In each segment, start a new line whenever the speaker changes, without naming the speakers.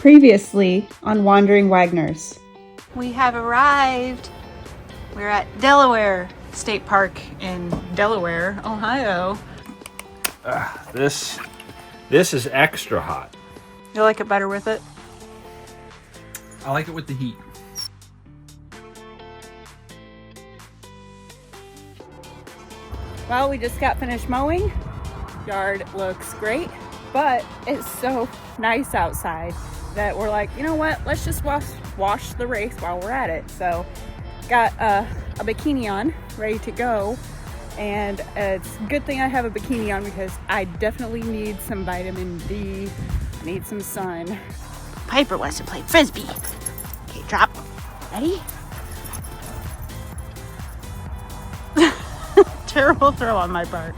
Previously on Wandering Wagners.
We have arrived. We're at Delaware State Park in Delaware, Ohio.
This is extra hot.
You like it better with it?
I like it with the heat.
Well, we just got finished mowing. Yard looks great, but it's so nice outside that we're like, you know what? Let's just wash the race while we're at it. So got a bikini on, ready to go. And it's a good thing I have a bikini on because I definitely need some vitamin D. I need some sun.
Piper wants to play frisbee. Okay, drop. Ready? Terrible throw on my part.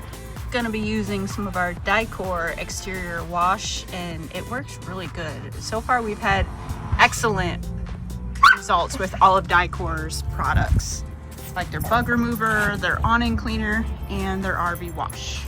Gonna be using some of our Dicor exterior wash and it works really good. So far we've had excellent results with all of Dicor's products, like their bug remover, their awning cleaner, and their RV wash.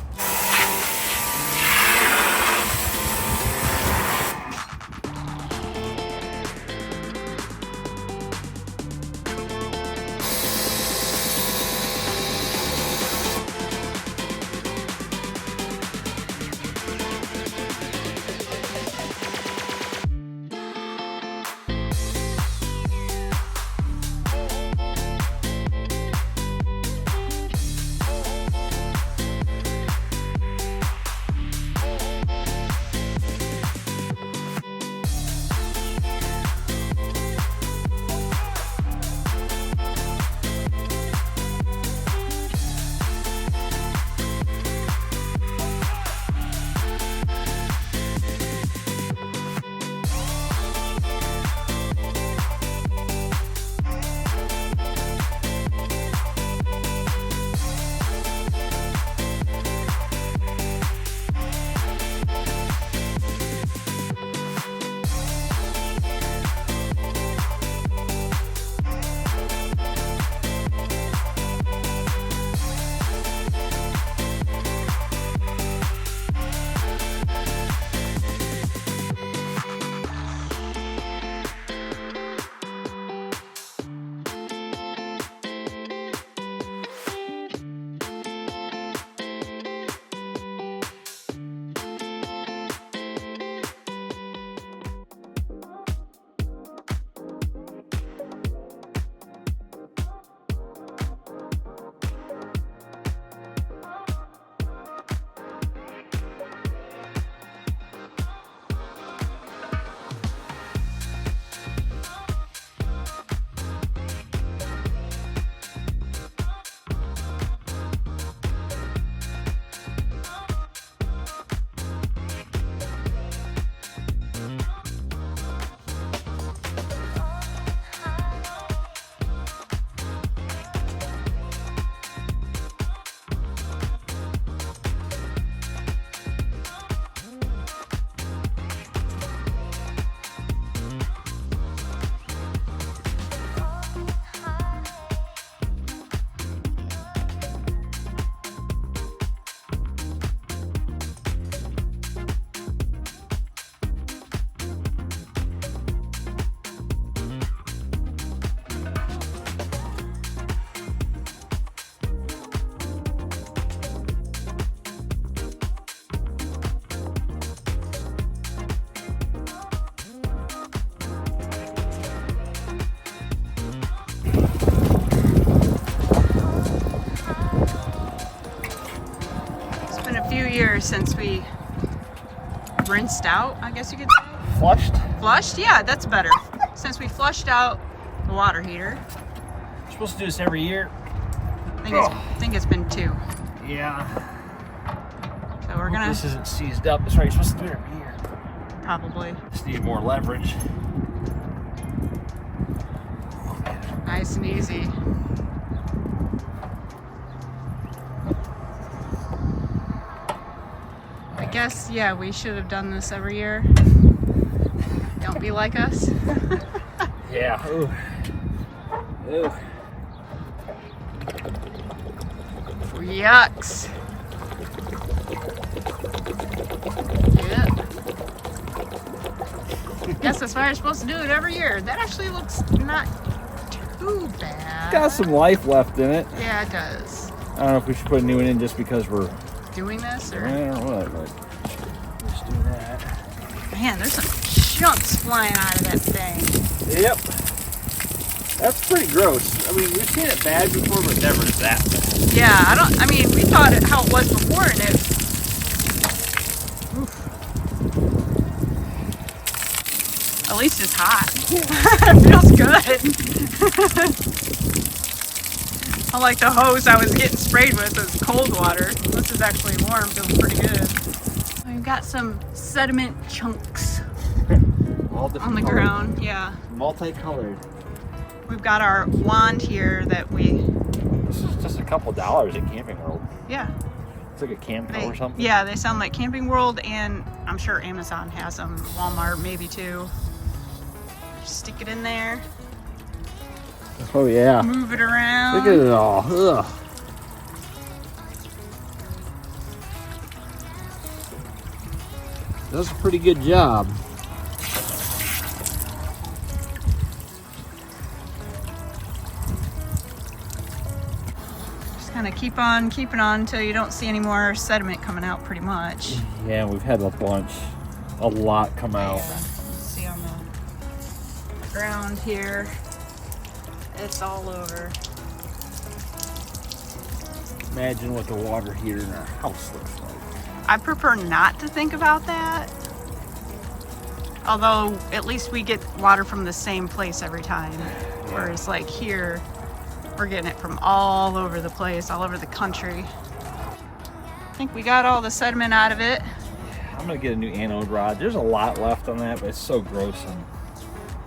Years since we rinsed out, I guess you could say. Flushed? Yeah, that's better. Since we flushed out the water heater.
We're supposed to do this every year.
I think it's been 2.
Yeah.
So we're gonna.
This isn't seized up. That's right. You're supposed to do it every year.
Probably.
Just need more leverage.
Nice and easy. I guess, yeah, we should have done this every year. Don't be like us.
Yeah. Ooh. Ooh.
Yucks. Yeah. Guess that's why you're supposed to do it every year. That actually looks not too bad.
Got some life left in it.
Yeah, it does.
I don't know if we should put a new one in just because we're
doing this, or
I don't know what, but let's do that.
man, there's some chunks flying out of that thing.
Yep. That's pretty gross. I mean, we've seen it bad before, but never that bad.
Yeah, I mean, we thought it how it was before, and it. Oof. At least it's hot. It feels good. Unlike the hose I was getting sprayed with was cold water. This is actually warm, feels pretty good. We've got some sediment chunks
All
on the ground. Yeah.
Multicolored.
We've got our wand here that we.
This is just a couple $1 at Camping World.
Yeah.
It's like a Camco or something.
Yeah, they sound like Camping World, and I'm sure Amazon has them. Walmart maybe too. Just stick it in there.
Oh yeah.
Move it around.
Look at it all. Ugh. Does a pretty good job.
Just kind of keep on keeping on until you don't see any more sediment coming out, pretty much.
Yeah, we've had a lot come out.
Yeah. See on the ground here. It's all over.
Imagine what the water heater in our house looks like.
I prefer not to think about that. Although at least we get water from the same place every time. Whereas like here, we're getting it from all over the place, all over the country. I think we got all the sediment out of it.
I'm gonna get a new anode rod. There's a lot left on that, but it's so gross.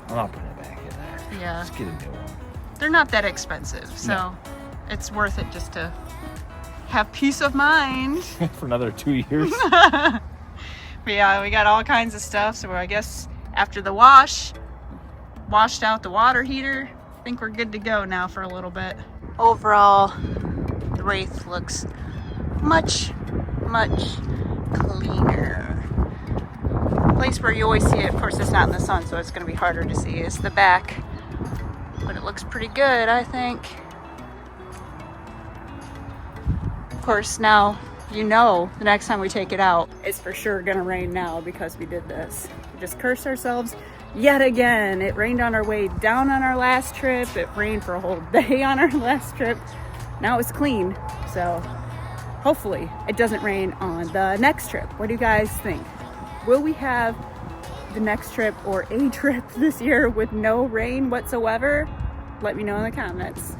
I'm not putting it back in there.
Yeah.
Just get a new one.
They're not that expensive, so
No.
it's worth it just to have peace of mind.
For another 2 years.
But yeah, we got all kinds of stuff. So I guess after the washed out the water heater, I think we're good to go now for a little bit. Overall, the Wraith looks much, much cleaner. The place where you always see it, of course it's not in the sun, so it's going to be harder to see, is the back. But it looks pretty good, I think. Of course, now you know the next time we take it out,
It's for sure gonna rain now because we did this. We just cursed ourselves yet again. It rained on our way down on our last trip. It rained for a whole day on our last trip. Now it's clean, so hopefully it doesn't rain on the next trip. What do you guys think? Will we have the next trip or a trip this year with no rain whatsoever? Let me know in the comments.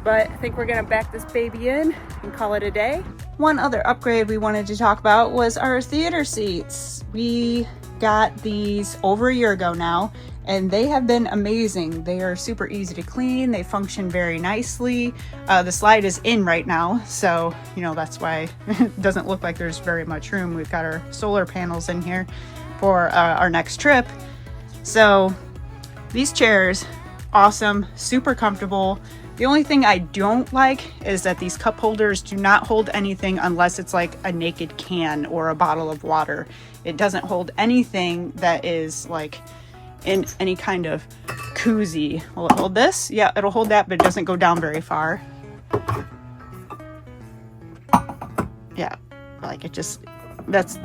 But I think we're gonna back this baby in and call it a day.
one other upgrade we wanted to talk about was our theater seats. We got these over a year ago now, and they have been amazing. They are super easy to clean. They function very nicely. The slide is in right now, so you know that's why it doesn't look like there's very much room. We've got our solar panels in here for our next trip. So these chairs, awesome, super comfortable. The only thing I don't like is that these cup holders do not hold anything unless it's like a naked can or a bottle of water. It doesn't hold anything that is like in any kind of koozie. Will it hold this? Yeah, it'll hold that, but it doesn't go down very far. Yeah, like it just, that's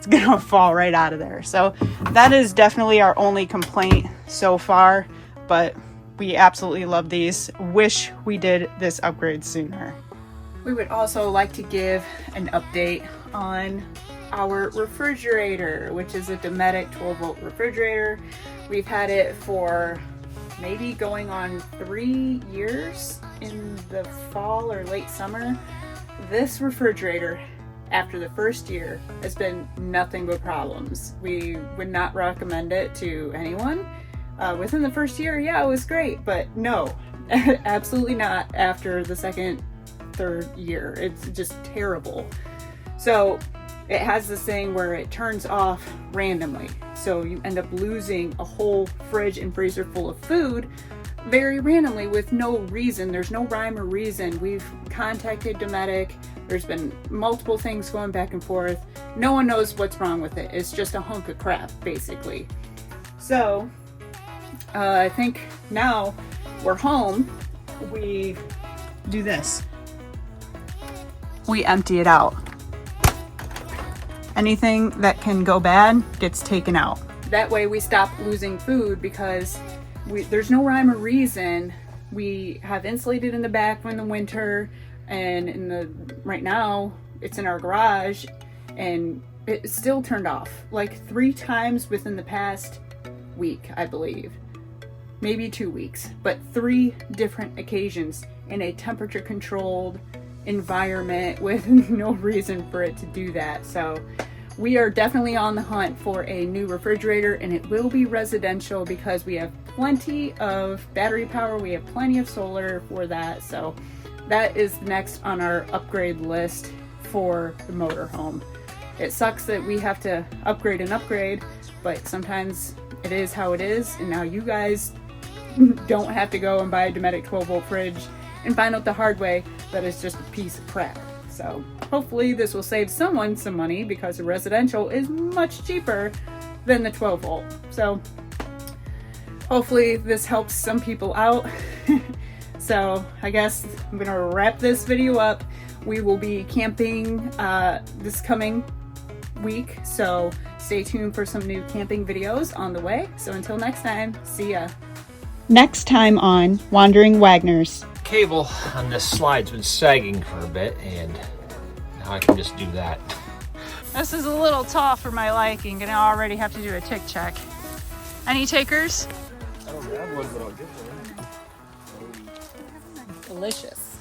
gonna fall right out of there. So that is definitely our only complaint so far, but we absolutely love these. Wish we did this upgrade sooner.
We would also like to give an update on our refrigerator, which is a Dometic 12-volt refrigerator. We've had it for maybe going on 3 years in the fall or late summer. This refrigerator, after the first year, has been nothing but problems. We would not recommend it to anyone. Within the first year, yeah, it was great, but no, absolutely not after the second, third year. It's just terrible. So it has this thing where it turns off randomly. So you end up losing a whole fridge and freezer full of food very randomly with no reason. There's no rhyme or reason. We've contacted Dometic. There's been multiple things going back and forth. No one knows what's wrong with it. It's just a hunk of crap, basically. So I think now we're home, we do this. We empty it out. Anything that can go bad gets taken out. That way we stop losing food, because there's no rhyme or reason. We have insulated in the back in the winter, and right now it's in our garage, and it's still turned off like 3 times within the past week, I believe. Maybe 2 weeks, but 3 different occasions in a temperature controlled environment with no reason for it to do that. So we are definitely on the hunt for a new refrigerator, and it will be residential because we have plenty of battery power, we have plenty of solar for that. So that is next on our upgrade list for the motorhome. It sucks that we have to upgrade, but sometimes it is how it is, and now you guys don't have to go and buy a Dometic 12-volt fridge and find out the hard way that it's just a piece of crap. So hopefully this will save someone some money, because the residential is much cheaper than the 12-volt. So hopefully this helps some people out. So I guess I'm gonna wrap this video up. We will be camping this coming week, so stay tuned for some new camping videos on the way. So until next time, see ya. Next time on Wandering Wagners.
Cable on this slide's been sagging for a bit, and now I can just do that.
This is a little tall for my liking, and I already have to do a tick check. Any takers?
I don't have one, but I'll get one.
Delicious.